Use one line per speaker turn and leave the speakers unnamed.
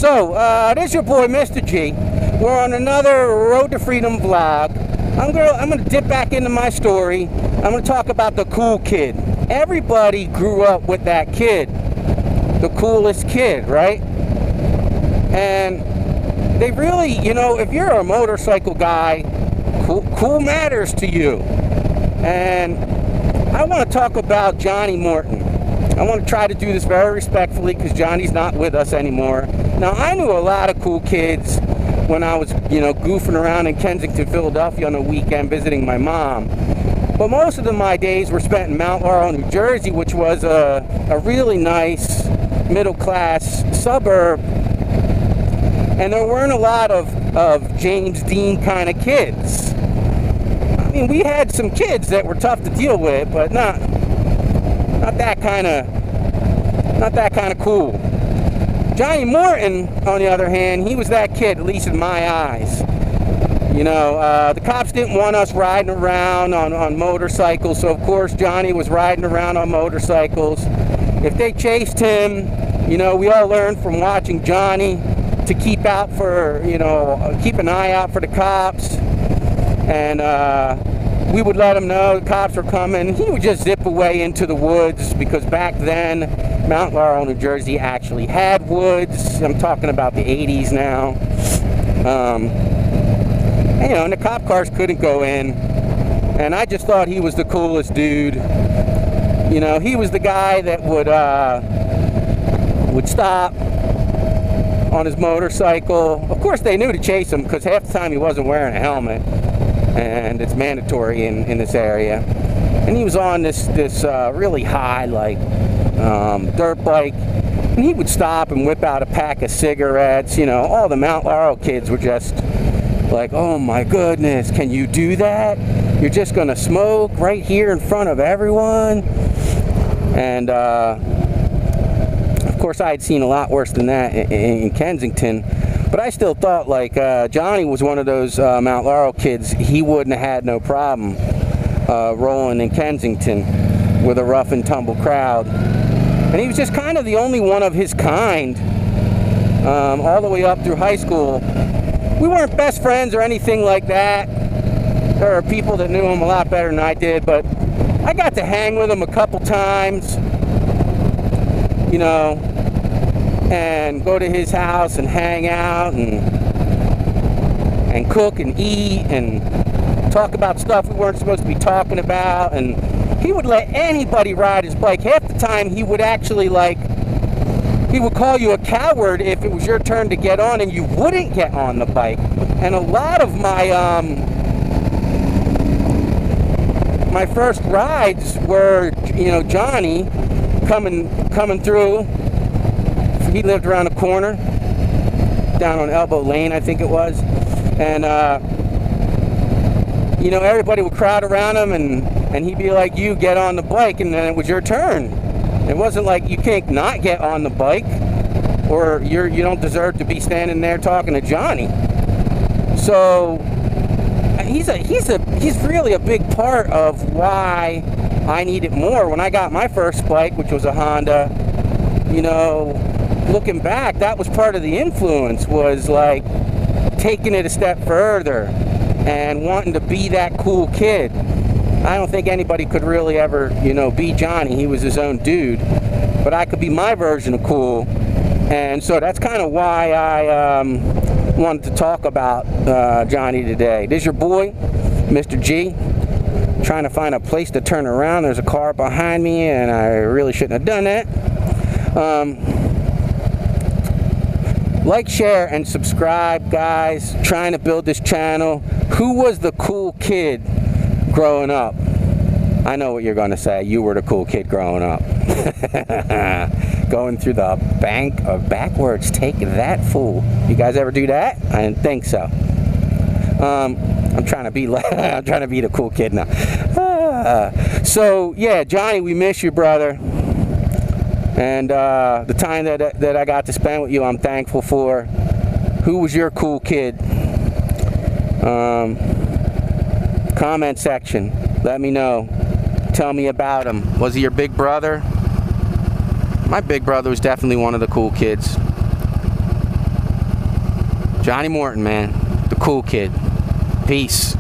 So, this is your boy, Mr. G. We're on another Road to Freedom vlog. I'm gonna dip back into my story. I'm gonna talk about the cool kid. Everybody grew up with that kid, the coolest kid, right? And they really, you know, if you're a motorcycle guy, cool matters to you. And I want to talk about Johnny Morton. I want to try to do this very respectfully because Johnny's not with us anymore. Now, I knew a lot of cool kids when I was, you know, goofing around in Kensington, Philadelphia on the weekend visiting my mom. But most of my days were spent in Mount Laurel, New Jersey, which was a really nice middle-class suburb. And there weren't a lot of James Dean kind of kids. I mean, we had some kids that were tough to deal with, but not that kind of cool. Johnny Morton, on the other hand, he was that kid, at least in my eyes. You know, the cops didn't want us riding around on motorcycles, so of course Johnny was riding around on motorcycles. If they chased him, you know, we all learned from watching Johnny to keep out for, you know, keep an eye out for the cops. And we would let him know the cops were coming. He would just zip away into the woods because back then, Mount Laurel, New Jersey actually had woods. I'm talking about the 80s now. And, you know, and the cop cars couldn't go in. And I just thought he was the coolest dude. You know, he was the guy that would stop on his motorcycle. Of course, they knew to chase him because half the time he wasn't wearing a helmet. And it's mandatory in this area. And he was on this really high, like, dirt bike. And he would stop and whip out a pack of cigarettes. You know, all the Mount Laurel kids were just like, oh my goodness, can you do that? You're just gonna smoke right here in front of everyone? And of course I had seen a lot worse than that in Kensington. But I still thought, like, Johnny was one of those Mount Laurel kids. He wouldn't have had no problem rolling in Kensington with a rough and tumble crowd. And he was just kind of the only one of his kind all the way up through high school. We weren't best friends or anything like that. There are people that knew him a lot better than I did, but I got to hang with him a couple times, you know, and go to his house and hang out and cook and eat and talk about stuff we weren't supposed to be talking about. And he would let anybody ride his bike. Half the time he would actually, like, he would call you a coward if it was your turn to get on and you wouldn't get on the bike. And a lot of my my first rides were, you know, Johnny coming through. He lived around the corner, down on Elbow Lane, I think it was. And, you know, everybody would crowd around him, and he'd be like, you get on the bike, and then it was your turn. It wasn't like you can't not get on the bike, or you don't deserve to be standing there talking to Johnny. So, he's really a big part of why I need it more. When I got my first bike, which was a Honda, you know, looking back, that was part of the influence, was like taking it a step further and wanting to be that cool kid. I don't think anybody could really ever, you know, be Johnny. He was his own dude, but I could be my version of cool. And so that's kind of why I wanted to talk about Johnny today. This is your boy, Mr. G, trying to find a place to turn around. There's a car behind me and I really shouldn't have done that. Like, share, and subscribe, guys. Trying to build this channel. Who was the cool kid growing up? I know what you're going to say. You were the cool kid growing up. Going through the bank of backwards. Take that, fool. You guys ever do that? I didn't think so. I'm trying to be I'm trying to be the cool kid now. So yeah, Johnny, we miss you, brother. And the time that I got to spend with you, I'm thankful for. Who was your cool kid? Comment section. Let me know. Tell me about him. Was he your big brother? My big brother was definitely one of the cool kids. Johnny Morton, man. The cool kid. Peace.